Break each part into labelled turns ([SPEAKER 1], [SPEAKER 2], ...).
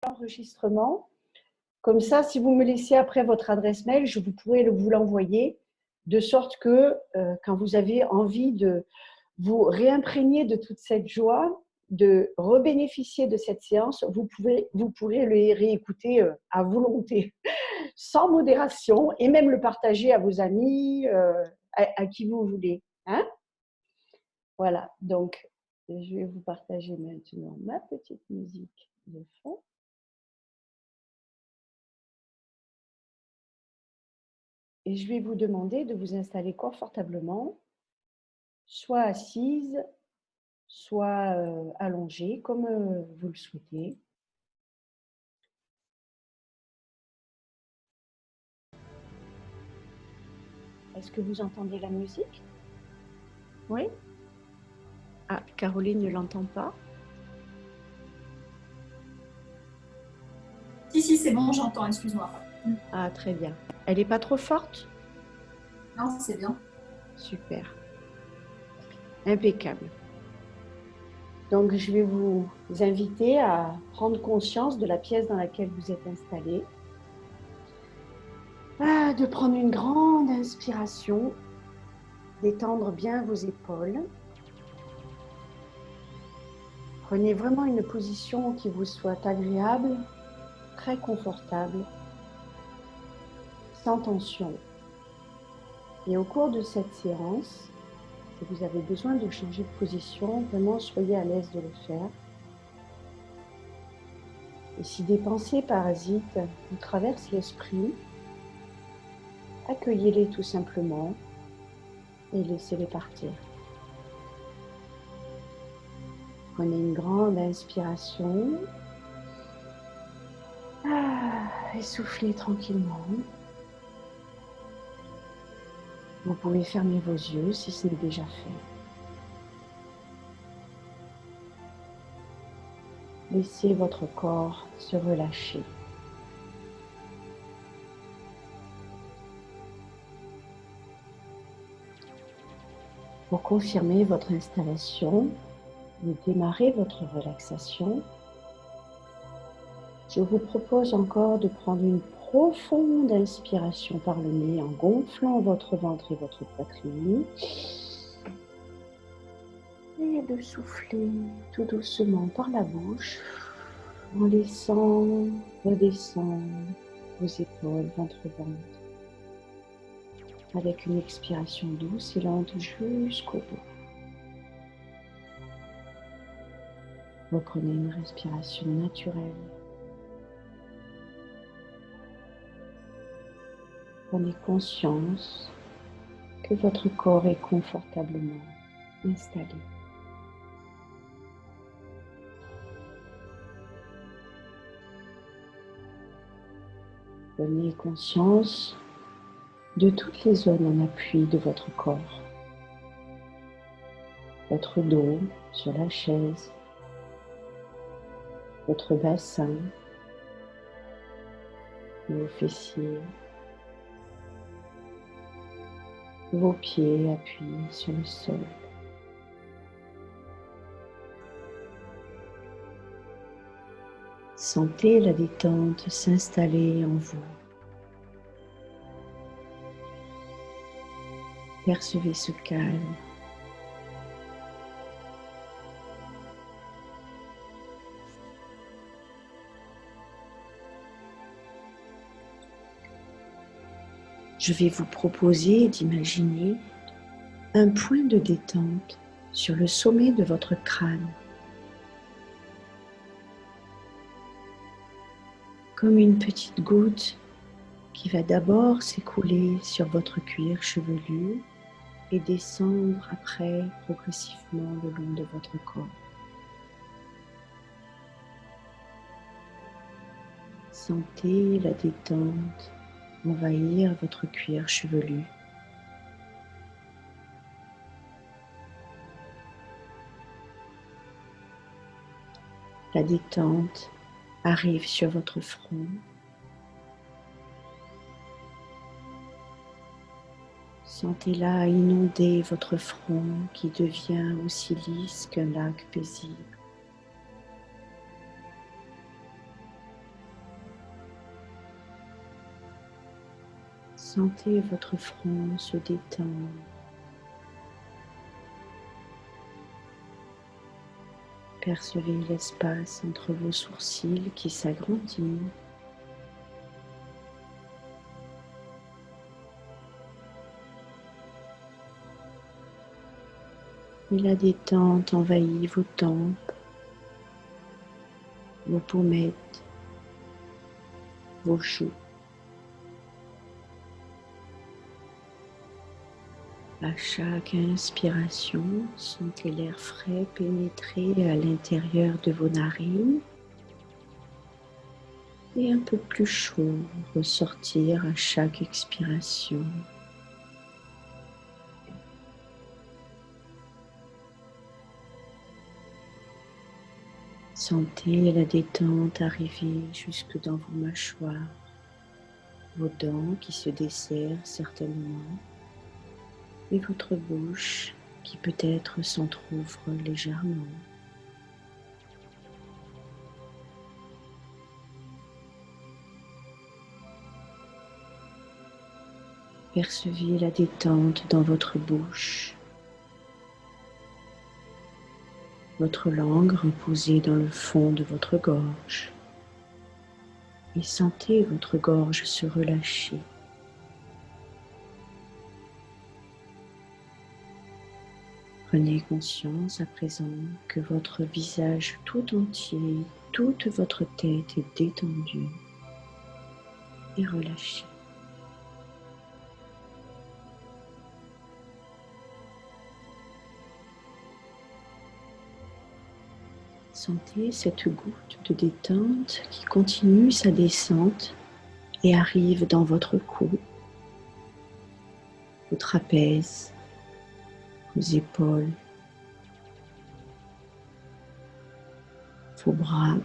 [SPEAKER 1] enregistrement. Comme ça, si vous me laissez après votre adresse mail, je pourrai vous l'envoyer, de sorte que quand vous avez envie de vous réimprégner de toute cette joie, de rebénéficier de cette séance, vous pourrez le réécouter à volonté, sans modération, et même le partager à vos amis, à qui vous voulez. Hein? Voilà, donc je vais vous partager maintenant ma petite musique de fond. Et je vais vous demander de vous installer confortablement, soit assise, soit allongée, comme vous le souhaitez. Est-ce que vous entendez la musique? Oui? Ah, Caroline ne l'entend pas.
[SPEAKER 2] Si, c'est bon, j'entends, excuse-moi.
[SPEAKER 1] Ah, très bien. Elle n'est pas trop forte?
[SPEAKER 2] Non, c'est bien.
[SPEAKER 1] Super. Impeccable. Donc, je vais vous inviter à prendre conscience de la pièce dans laquelle vous êtes installé. De prendre une grande inspiration, d'étendre bien vos épaules. Prenez vraiment une position qui vous soit agréable, très confortable, sans tension. Et au cours de cette séance, si vous avez besoin de changer de position, vraiment soyez à l'aise de le faire. Et si des pensées parasites vous traversent l'esprit, accueillez-les tout simplement et laissez-les partir. Prenez une grande inspiration. Et soufflez tranquillement. Vous pouvez fermer vos yeux si ce n'est déjà fait. Laissez votre corps se relâcher. Pour confirmer votre installation et démarrer votre relaxation, je vous propose encore de prendre une profonde inspiration par le nez en gonflant votre ventre et votre poitrine et de souffler tout doucement par la bouche en laissant redescendre vos épaules, ventre-ventre, avec une expiration douce et lente jusqu'au bout. Reprenez une respiration naturelle. Prenez conscience que votre corps est confortablement installé. Prenez conscience de toutes les zones en appui de votre corps. Votre dos sur la chaise, votre bassin, vos fessiers, vos pieds appuyés sur le sol. Sentez la détente s'installer en vous. Percevez ce calme. Je vais vous proposer d'imaginer un point de détente sur le sommet de votre crâne, comme une petite goutte qui va d'abord s'écouler sur votre cuir chevelu et descendre après progressivement le long de votre corps. Sentez la détente envahir votre cuir chevelu. La détente arrive sur votre front. Sentez-la inonder votre front qui devient aussi lisse qu'un lac paisible. Sentez votre front se détendre. Percevez l'espace entre vos sourcils qui s'agrandit. Et la détente envahit vos tempes, vos pommettes, vos joues. À chaque inspiration, sentez l'air frais pénétrer à l'intérieur de vos narines et un peu plus chaud ressortir à chaque expiration. Sentez la détente arriver jusque dans vos mâchoires, vos dents qui se desserrent certainement, et votre bouche qui peut-être s'entrouvre légèrement. Percevez la détente dans votre bouche, votre langue reposée dans le fond de votre gorge, et sentez votre gorge se relâcher. Prenez conscience à présent que votre visage tout entier, toute votre tête est détendue et relâchée. Sentez cette goutte de détente qui continue sa descente et arrive dans votre cou, vos trapèzes, vos épaules, vos bras,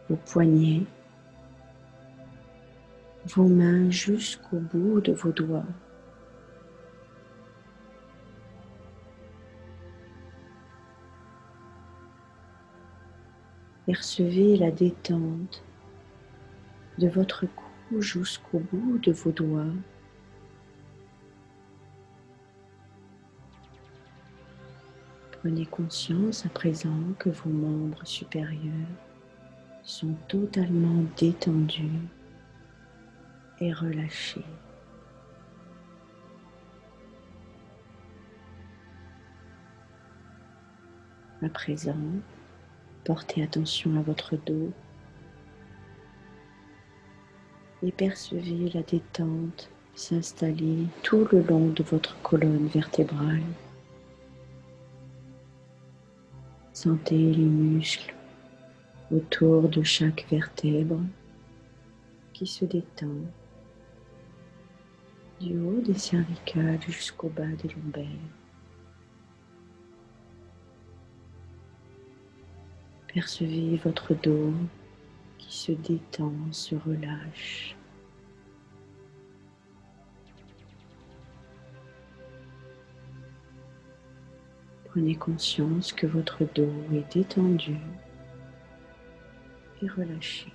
[SPEAKER 1] vos poignets, vos mains jusqu'au bout de vos doigts. Percevez la détente de votre cou jusqu'au bout de vos doigts. Prenez conscience à présent que vos membres supérieurs sont totalement détendus et relâchés. À présent, portez attention à votre dos et percevez la détente s'installer tout le long de votre colonne vertébrale. Sentez les muscles autour de chaque vertèbre qui se détend du haut des cervicales jusqu'au bas des lombaires. Percevez votre dos qui se détend, se relâche. Prenez conscience que votre dos est détendu et relâché.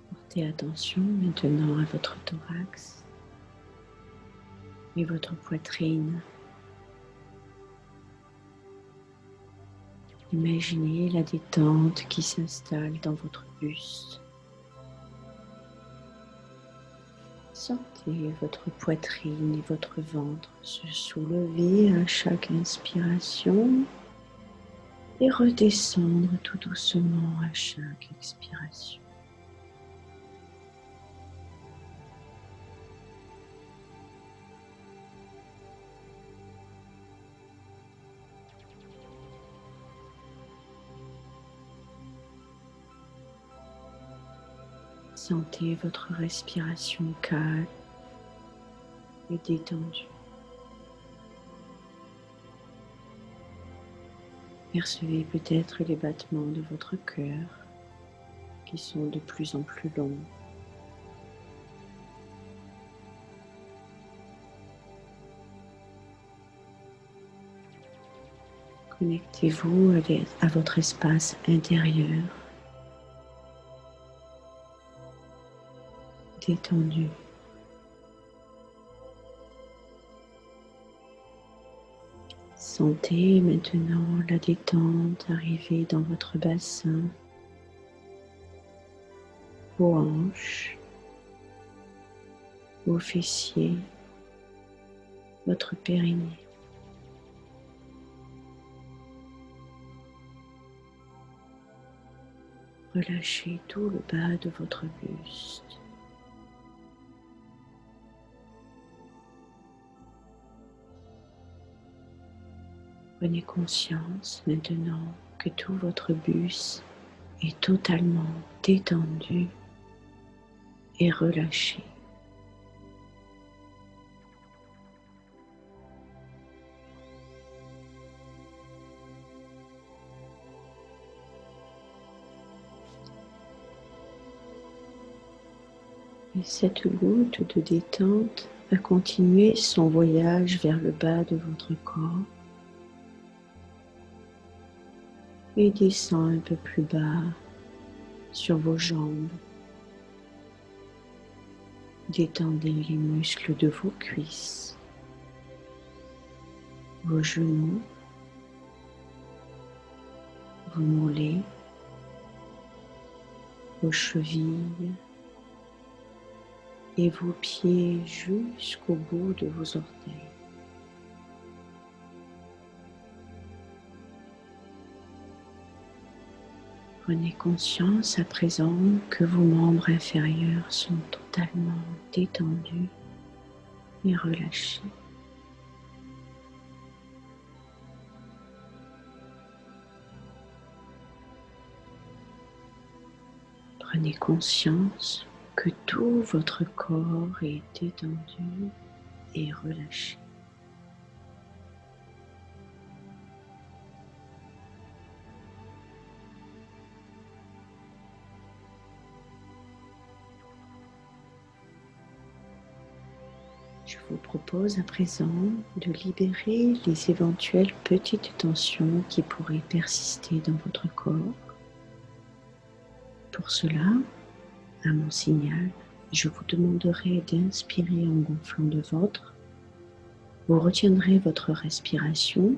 [SPEAKER 1] Portez attention maintenant à votre thorax et votre poitrine. Imaginez la détente qui s'installe dans votre buste. Sentez votre poitrine et votre ventre se soulever à chaque inspiration et redescendre tout doucement à chaque expiration. Sentez votre respiration calme et détendue. Percevez peut-être les battements de votre cœur qui sont de plus en plus longs.
[SPEAKER 3] Connectez-vous à votre espace intérieur, détendu. Sentez maintenant la détente arriver dans votre bassin, vos hanches, vos fessiers, votre périnée. Relâchez tout le bas de votre buste. Prenez conscience maintenant que tout votre buste est totalement détendu et relâché. Et cette goutte de détente va continuer son voyage vers le bas de votre corps et descend un peu plus bas sur vos jambes. Détendez les muscles de vos cuisses, vos genoux, vos mollets, vos chevilles et vos pieds jusqu'au bout de vos orteils. Prenez conscience à présent que vos membres inférieurs sont totalement détendus et relâchés. Prenez conscience que tout votre corps est détendu et relâché. Je vous propose à présent de libérer les éventuelles petites tensions qui pourraient persister dans votre corps. Pour cela, à mon signal, je vous demanderai d'inspirer en gonflant le ventre. Vous retiendrez votre respiration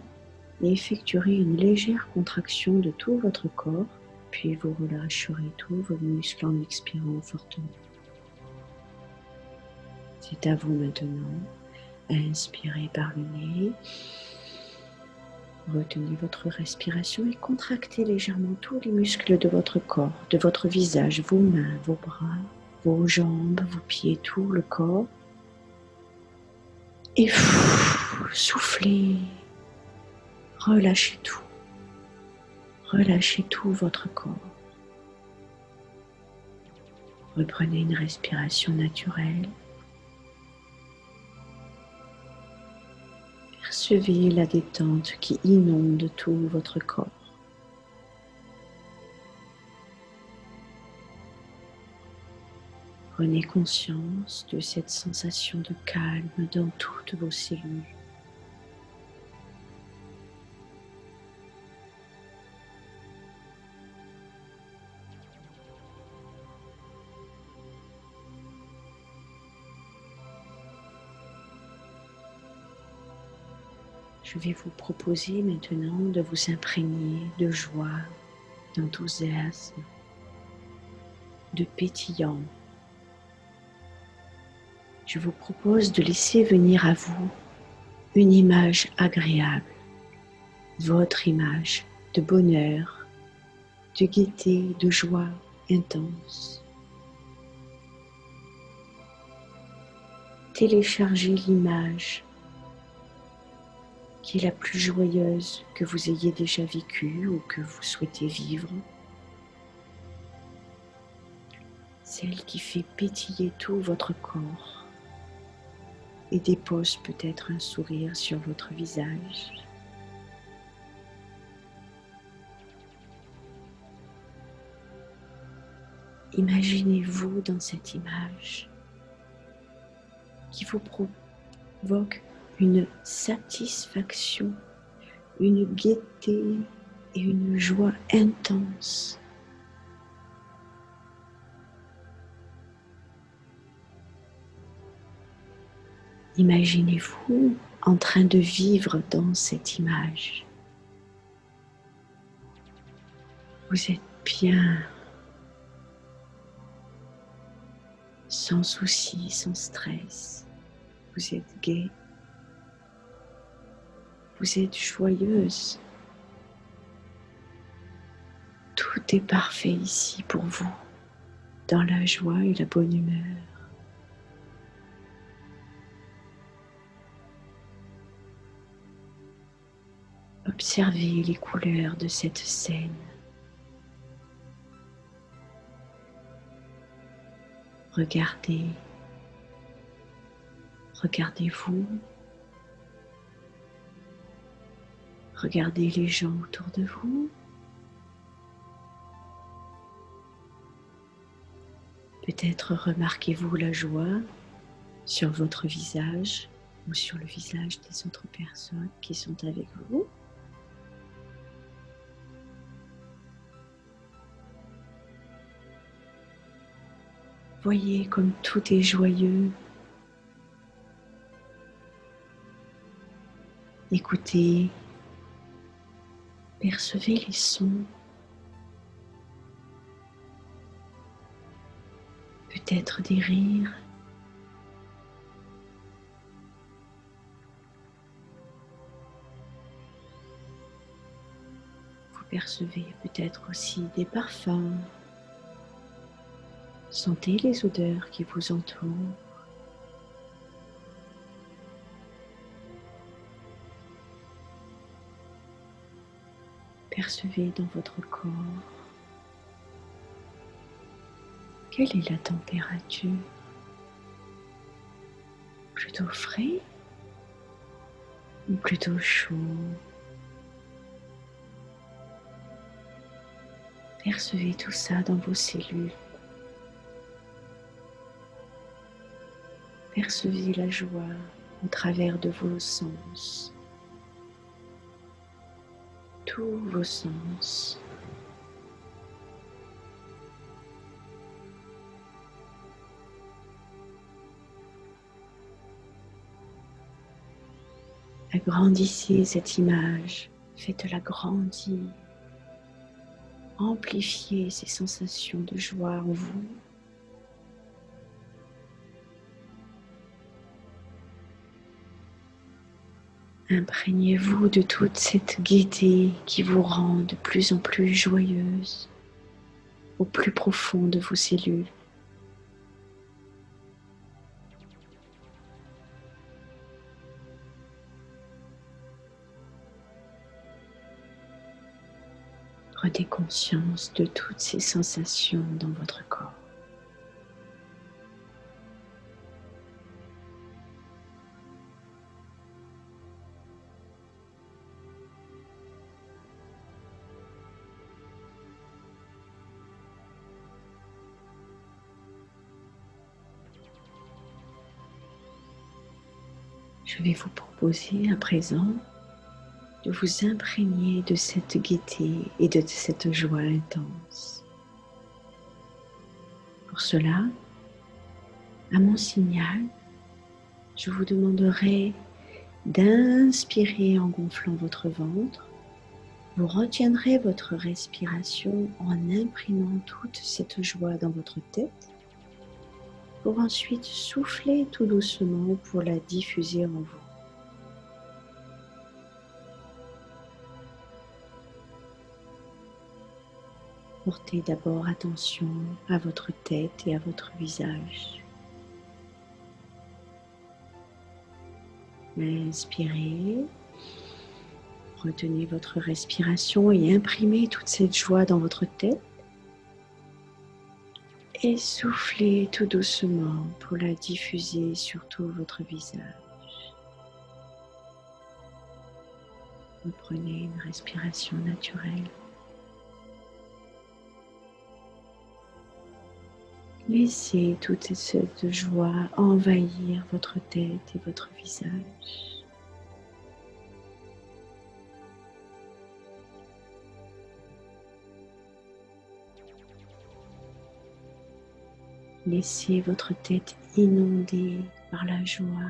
[SPEAKER 3] et effectuerez une légère contraction de tout votre corps, puis vous relâcherez tous vos muscles en expirant fortement. C'est à vous maintenant. Inspirez par le nez. Retenez votre respiration et contractez légèrement tous les muscles de votre corps, de votre visage, vos mains, vos bras, vos jambes, vos pieds, tout le corps. Et soufflez. Relâchez tout. Relâchez tout votre corps. Reprenez une respiration naturelle. Percevez la détente qui inonde tout votre corps. Prenez conscience de cette sensation de calme dans toutes vos cellules. Je vais vous proposer maintenant de vous imprégner de joie, d'enthousiasme, de pétillant. Je vous propose de laisser venir à vous une image agréable, votre image de bonheur, de gaieté, de joie intense. Téléchargez l'image qui est la plus joyeuse que vous ayez déjà vécue ou que vous souhaitez vivre. Celle qui fait pétiller tout votre corps et dépose peut-être un sourire sur votre visage. Imaginez-vous dans cette image qui vous provoque une satisfaction une gaieté et une joie intense. Imaginez-vous en train de vivre dans cette image. Vous êtes bien, sans souci, sans stress. Vous êtes gai. Vous êtes joyeuse. Tout est parfait ici pour vous, dans la joie et la bonne humeur. Observez les couleurs de cette scène. Regardez, regardez-vous, regardez les gens autour de vous. Peut-être remarquez-vous la joie sur votre visage ou sur le visage des autres personnes qui sont avec vous. Voyez comme tout est joyeux. Écoutez, percevez les sons. Peut-être des rires. Vous percevez peut-être aussi des parfums. Sentez les odeurs qui vous entourent. Percevez dans votre corps. Quelle est la température? Plutôt frais ou plutôt chaud? Percevez tout ça dans vos cellules. Percevez la joie au travers de vos sens. Tous vos sens. Agrandissez cette image, faites-la grandir. Amplifiez ces sensations de joie en vous. Imprégnez-vous de toute cette gaieté qui vous rend de plus en plus joyeuse au plus profond de vos cellules. Prenez conscience de toutes ces sensations dans votre corps. Je vais vous proposer à présent de vous imprégner de cette gaieté et de cette joie intense. Pour cela, à mon signal, je vous demanderai d'inspirer en gonflant votre ventre. Vous retiendrez votre respiration en imprimant toute cette joie dans votre tête pour ensuite souffler tout doucement pour la diffuser en vous. Portez d'abord attention à votre tête et à votre visage. Inspirez, retenez votre respiration et imprimez toute cette joie dans votre tête. Et soufflez tout doucement pour la diffuser sur tout votre visage. Reprenez une respiration naturelle. Laissez toute cette joie envahir votre tête et votre visage. Laissez votre tête inondée par la joie,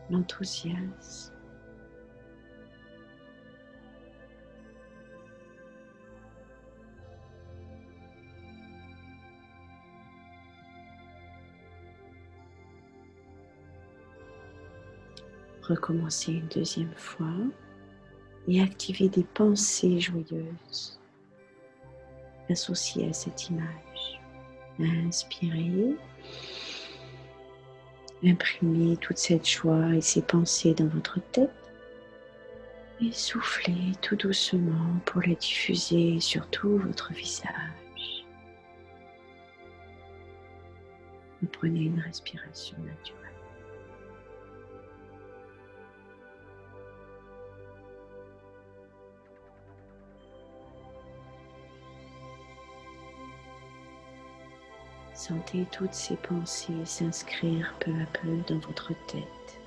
[SPEAKER 3] l'enthousiasme. Recommencez une deuxième fois et activez des pensées joyeuses associées à cette image. Inspirez, imprimez toute cette joie et ces pensées dans votre tête et soufflez tout doucement pour les diffuser sur tout votre visage. Reprenez une respiration naturelle. Sentez toutes ces pensées s'inscrire peu à peu dans votre tête.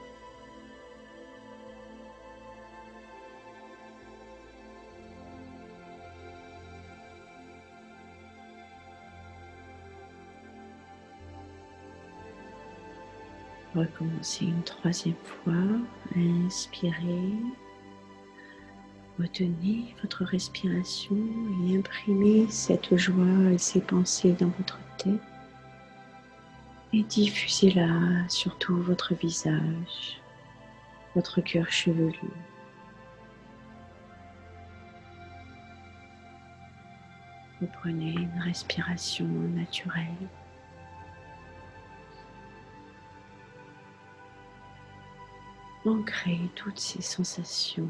[SPEAKER 3] Recommencez une troisième fois. Inspirez. Retenez votre respiration et imprimez cette joie et ces pensées dans votre tête. Et diffusez-la sur tout votre visage, votre cœur chevelu. Reprenez une respiration naturelle. Ancrez toutes ces sensations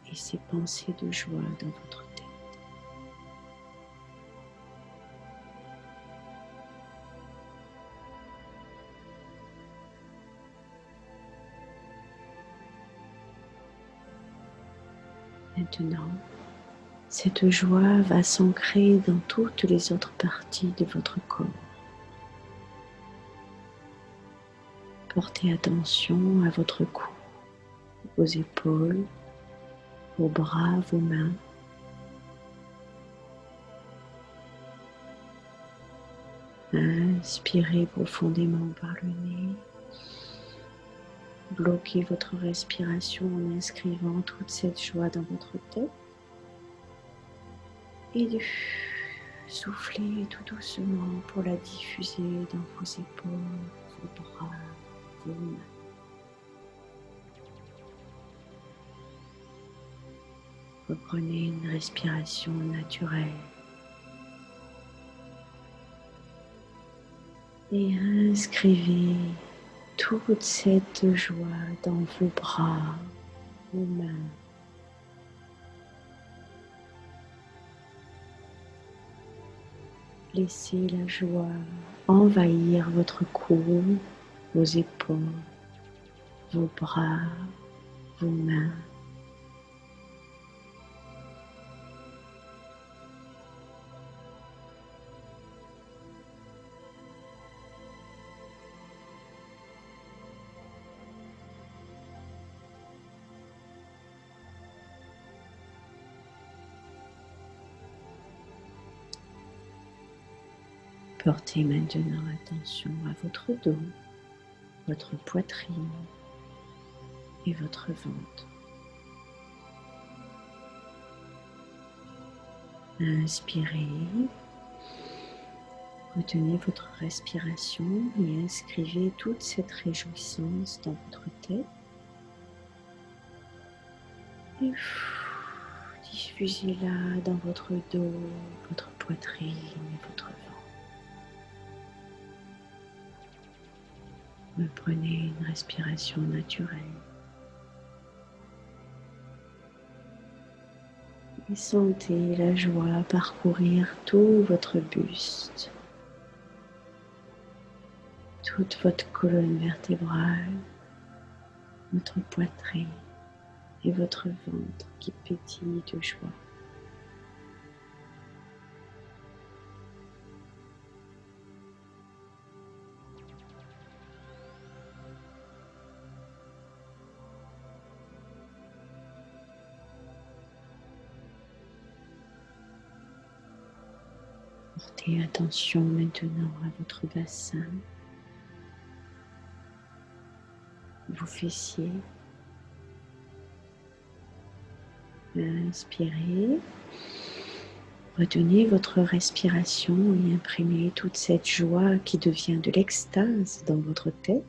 [SPEAKER 3] et ces pensées de joie dans votre tête. Maintenant, cette joie va s'ancrer dans toutes les autres parties de votre corps. Portez attention à votre cou, vos épaules, vos bras, vos mains. Inspirez profondément par le nez. Bloquez votre respiration en inscrivant toute cette joie dans votre tête. Et soufflez tout doucement pour la diffuser dans vos épaules, vos bras, vos mains. Reprenez une respiration naturelle. Et inscrivez toute cette joie dans vos bras, vos mains. Laissez la joie envahir votre cou, vos épaules, vos bras, vos mains. Portez maintenant attention à votre dos, votre poitrine et votre ventre. Inspirez, retenez votre respiration et inscrivez toute cette réjouissance dans votre tête. Et diffusez-la dans votre dos, votre poitrine et votre ventre. Reprenez une respiration naturelle. Et sentez la joie parcourir tout votre buste, toute votre colonne vertébrale, votre poitrine et votre ventre qui pétille de joie. Portez attention maintenant à votre bassin, vos fessiers. Inspirez. Retenez votre respiration et imprimez toute cette joie qui devient de l'extase dans votre tête.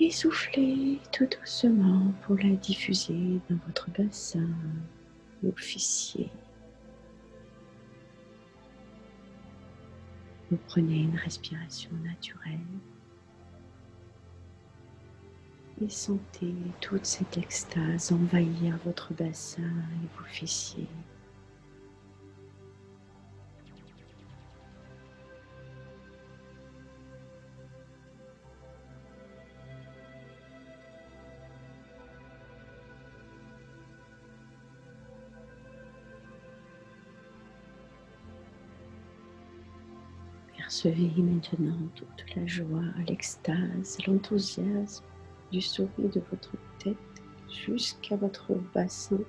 [SPEAKER 3] Et soufflez tout doucement pour la diffuser dans votre bassin, vos fessiers. Vous prenez une respiration naturelle et sentez toute cette extase envahir votre bassin et vos fessiers. Percevez maintenant toute la joie, l'extase, l'enthousiasme du sommet de votre tête jusqu'à votre bassin,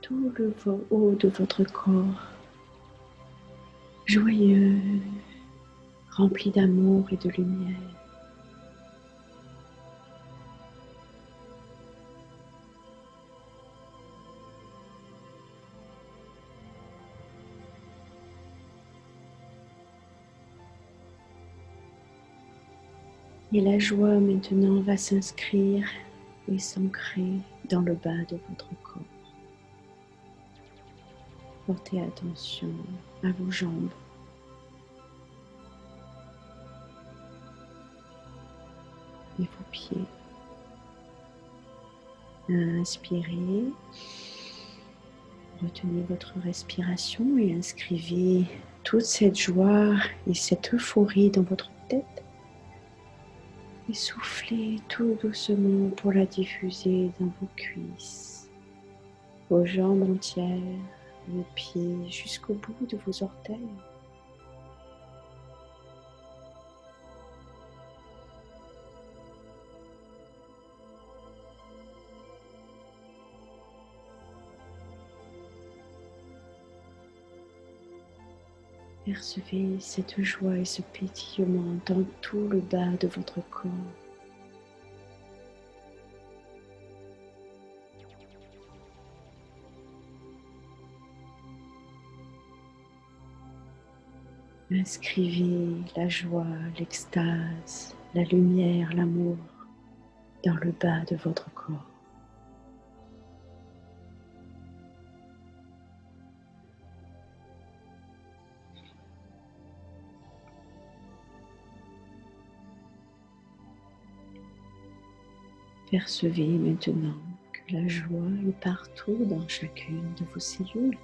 [SPEAKER 3] tout le haut de votre corps, joyeux, rempli d'amour et de lumière. Et la joie maintenant va s'inscrire et s'ancrer dans le bas de votre corps. Portez attention à vos jambes. Et vos pieds. Inspirez. Retenez votre respiration et inscrivez toute cette joie et cette euphorie dans votre tête. Et soufflez tout doucement pour la diffuser dans vos cuisses, vos jambes entières, vos pieds jusqu'au bout de vos orteils. Percevez cette joie et ce pétillement dans tout le bas de votre corps. Inscrivez la joie, l'extase, la lumière, l'amour dans le bas de votre corps. Percevez maintenant que la joie est partout dans chacune de vos cellules.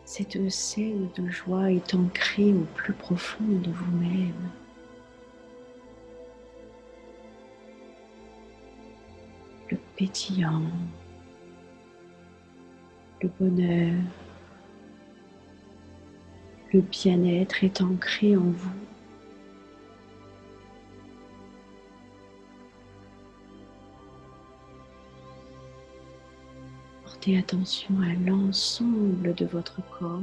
[SPEAKER 3] Cette scène de joie est ancrée au plus profond de vous-même. Le pétillant, le bonheur, le bien-être est ancré en vous. Portez attention à l'ensemble de votre corps,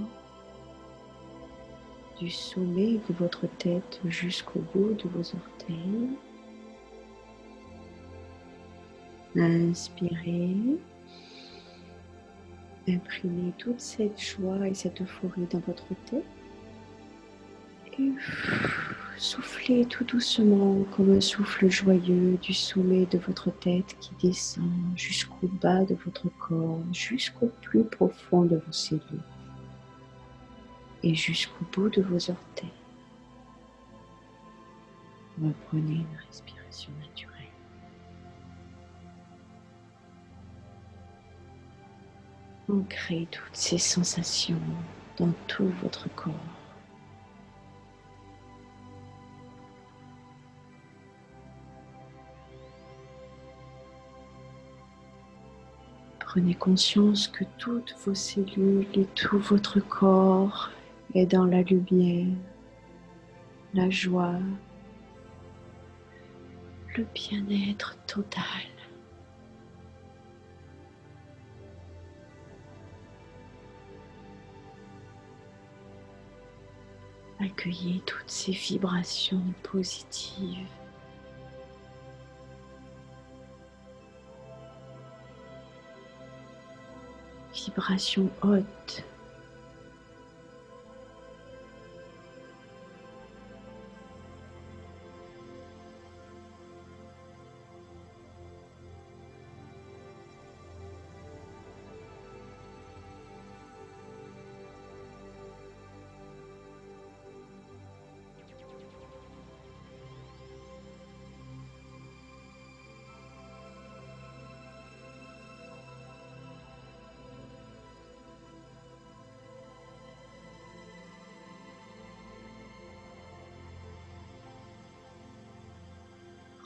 [SPEAKER 3] du sommet de votre tête jusqu'au bout de vos orteils. Inspirez, imprimez toute cette joie et cette euphorie dans votre tête et soufflez tout doucement comme un souffle joyeux du sommet de votre tête qui descend jusqu'au bas de votre corps, jusqu'au plus profond de vos cellules et jusqu'au bout de vos orteils. Reprenez une respiration naturelle. Ancrez toutes ces sensations dans tout votre corps. Prenez conscience que toutes vos cellules et tout votre corps est dans la lumière, la joie, le bien-être total. Accueillez toutes ces vibrations positives. Vibrations hautes.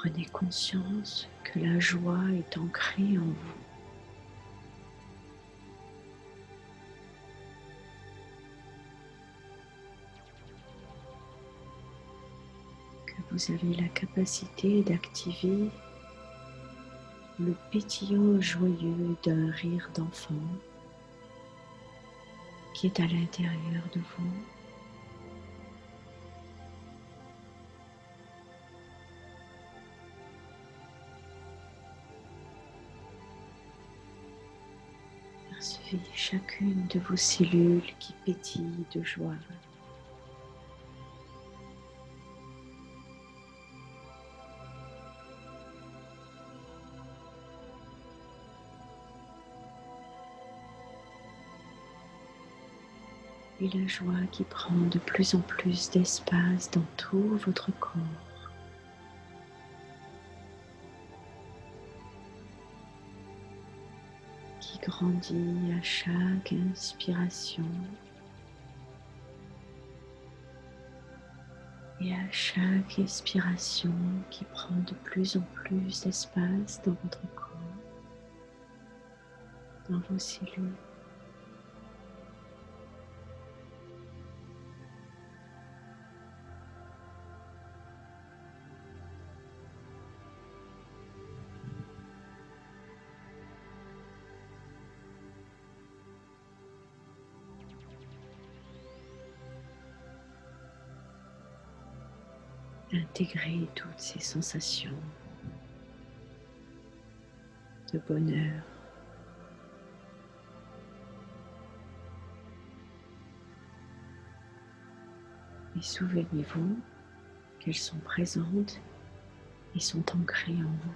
[SPEAKER 3] Prenez conscience que la joie est ancrée en vous. Que vous avez la capacité d'activer le pétillant joyeux d'un rire d'enfant qui est à l'intérieur de vous. Percevez chacune de vos cellules qui pétillent de joie. Et la joie qui prend de plus en plus d'espace dans tout votre corps. Qui grandit à chaque inspiration et à chaque expiration qui prend de plus en plus d'espace dans votre corps, dans vos cellules. Intégrez toutes ces sensations de bonheur. Et souvenez-vous qu'elles sont présentes et sont ancrées en vous.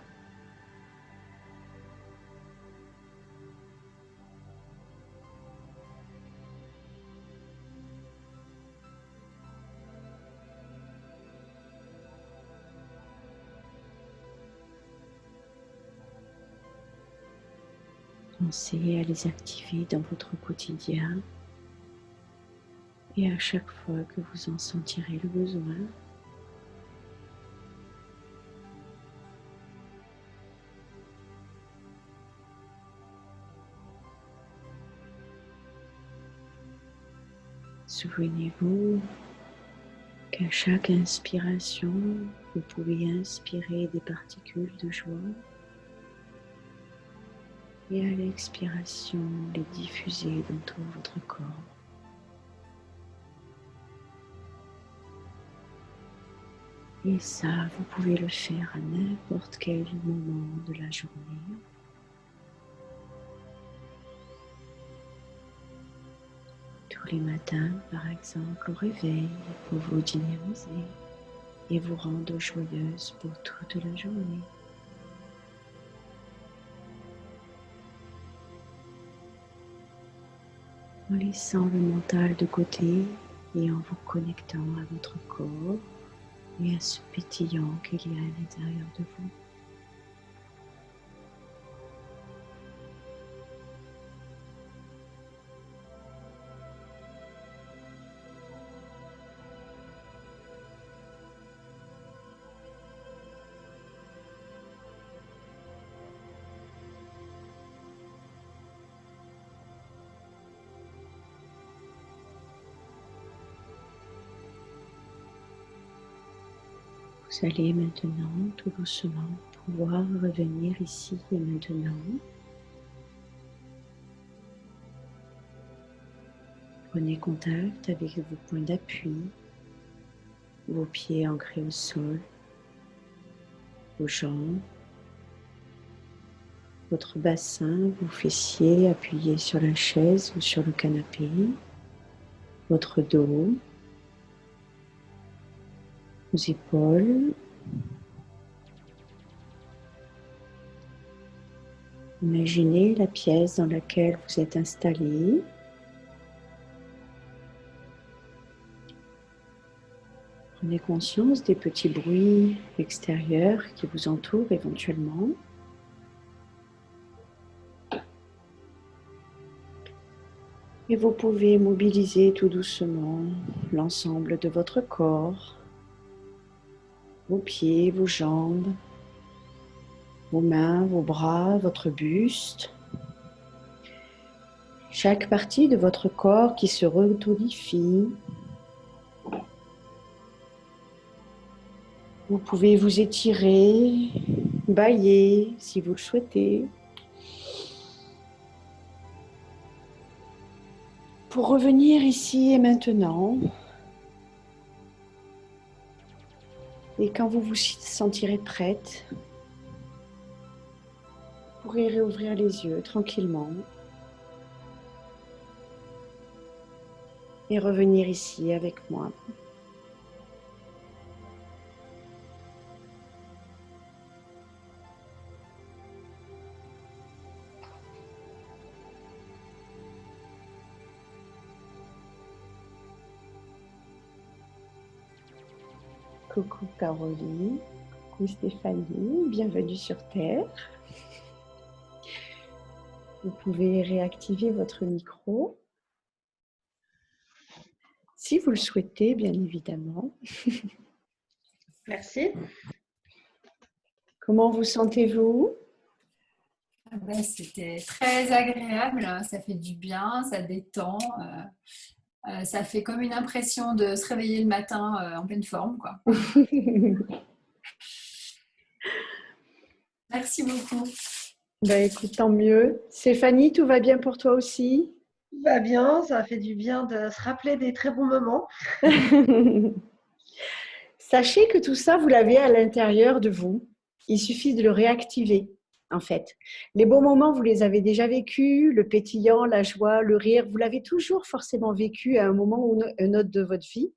[SPEAKER 3] Pensez à les activer dans votre quotidien et à chaque fois que vous en sentirez le besoin, souvenez-vous qu'à chaque inspiration, vous pouvez inspirer des particules de joie et à l'expiration, les diffuser dans tout votre corps. Et ça, vous pouvez le faire à n'importe quel moment de la journée. Tous les matins, par exemple, au réveil, pour vous dynamiser et vous rendre joyeuse pour toute la journée. En laissant le mental de côté et en vous connectant à votre corps et à ce pétillant qu'il y a à l'intérieur de vous. Vous allez maintenant tout doucement pouvoir revenir ici et maintenant. Prenez contact avec vos points d'appui vos pieds ancrés au sol, vos jambes, votre bassin, vos fessiers appuyés sur la chaise ou sur le canapé, votre dos, vos épaules. Imaginez la pièce dans laquelle vous êtes installé. Prenez conscience des petits bruits extérieurs qui vous entourent éventuellement. Et vous pouvez mobiliser tout doucement l'ensemble de votre corps, vos pieds, vos jambes, vos mains, vos bras, votre buste. Chaque partie de votre corps qui se retonifie. Vous pouvez vous étirer, bâiller si vous le souhaitez. Pour revenir ici et maintenant, et quand vous vous sentirez prête, vous pourrez réouvrir les yeux tranquillement et revenir ici avec moi. Coucou Caroline, coucou Stéphanie, bienvenue sur Terre. Vous pouvez réactiver votre micro, si vous le souhaitez, bien évidemment.
[SPEAKER 4] Merci.
[SPEAKER 3] Comment vous sentez-vous?
[SPEAKER 2] C'était très agréable, ça fait du bien, ça détend. Ça fait comme une impression de se réveiller le matin en pleine forme, quoi. Merci beaucoup.
[SPEAKER 1] Ben, écoute, tant mieux. Stéphanie, tout va bien pour toi aussi?
[SPEAKER 4] Tout va bien, ça fait du bien de se rappeler des très bons moments.
[SPEAKER 1] Sachez que tout ça, vous l'avez à l'intérieur de vous. Il suffit de le réactiver, en fait. Les bons moments, vous les avez déjà vécus, le pétillant, la joie, le rire, vous l'avez toujours forcément vécu à un moment ou un autre de votre vie.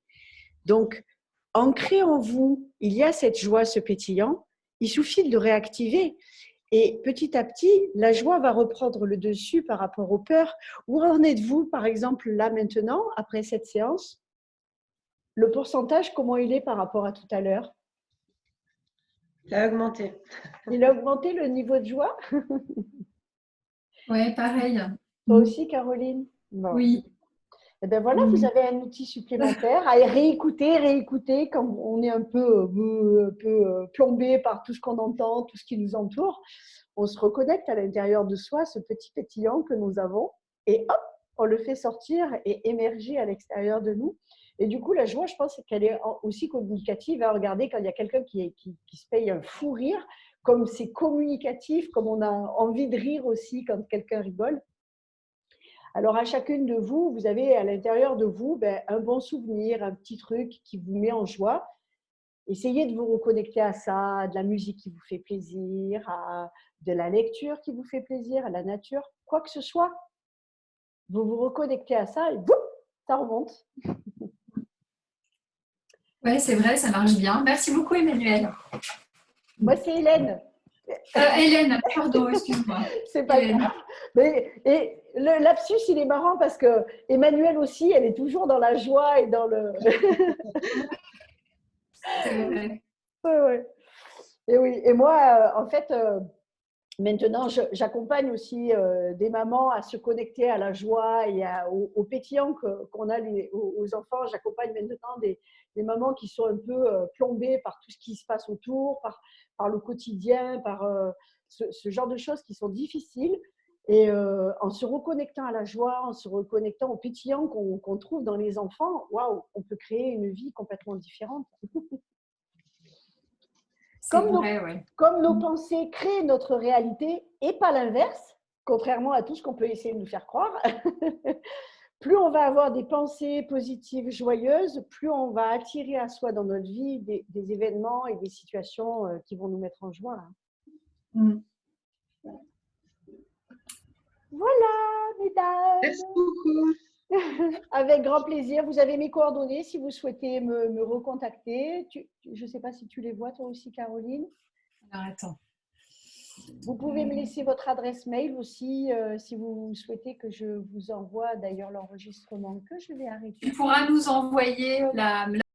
[SPEAKER 1] Donc, ancré en vous, il y a cette joie, ce pétillant, il suffit de le réactiver. Et petit à petit, la joie va reprendre le dessus par rapport aux peurs. Où en êtes-vous, par exemple, là maintenant, après cette séance? Le pourcentage, comment il est par rapport à tout à l'heure?
[SPEAKER 4] Il a augmenté.
[SPEAKER 1] Il a augmenté le niveau de joie?
[SPEAKER 2] Ouais, pareil.
[SPEAKER 1] Toi aussi, Caroline? Bon.
[SPEAKER 2] Oui.
[SPEAKER 1] Eh bien voilà, vous avez un outil supplémentaire à réécouter quand on est un peu plombé par tout ce qu'on entend, tout ce qui nous entoure. On se reconnecte à l'intérieur de soi, ce petit pétillant que nous avons, et hop, on le fait sortir et émerger à l'extérieur de nous. Et du coup, la joie, je pense qu'elle est aussi communicative. À regarder quand il y a quelqu'un qui se paye un fou rire, comme c'est communicatif, comme on a envie de rire aussi quand quelqu'un rigole. Alors, à chacune de vous, vous avez à l'intérieur de vous un bon souvenir, un petit truc qui vous met en joie. Essayez de vous reconnecter à ça, à de la musique qui vous fait plaisir, à de la lecture qui vous fait plaisir, à la nature, quoi que ce soit. Vous vous reconnectez à ça et boum, ça remonte.
[SPEAKER 2] Ouais, c'est vrai, ça marche bien. Merci beaucoup, Emmanuel.
[SPEAKER 1] Moi, c'est Hélène.
[SPEAKER 2] Hélène, pardon, excuse-moi.
[SPEAKER 1] C'est pas
[SPEAKER 2] Hélène.
[SPEAKER 1] grave. Et le lapsus, il est marrant parce que Emmanuel aussi, elle est toujours dans la joie et dans le.
[SPEAKER 2] C'est vrai.
[SPEAKER 1] Ouais. Et oui. Et moi, en fait, maintenant, j'accompagne aussi des mamans à se connecter à la joie et au pétillant qu'on a aux enfants. J'accompagne maintenant des mamans qui sont un peu plombées par tout ce qui se passe autour, par le quotidien, par ce genre de choses qui sont difficiles. Et en se reconnectant à la joie, en se reconnectant au pétillant qu'on trouve dans les enfants, waouh, on peut créer une vie complètement différente. Comme nos pensées créent notre réalité et pas l'inverse, contrairement à tout ce qu'on peut essayer de nous faire croire. plus on va avoir des pensées positives, joyeuses, plus on va attirer à soi dans notre vie des événements et des situations qui vont nous mettre en joie.
[SPEAKER 2] Mm.
[SPEAKER 1] Voilà, mesdames.
[SPEAKER 4] Merci beaucoup.
[SPEAKER 1] Avec grand plaisir. Vous avez mes coordonnées si vous souhaitez me recontacter. Je ne sais pas si tu les vois toi aussi, Caroline.
[SPEAKER 2] Alors, attends.
[SPEAKER 1] Vous pouvez me laisser votre adresse mail aussi si vous souhaitez que je vous envoie d'ailleurs l'enregistrement que je vais arrêter.
[SPEAKER 2] Tu pourras nous envoyer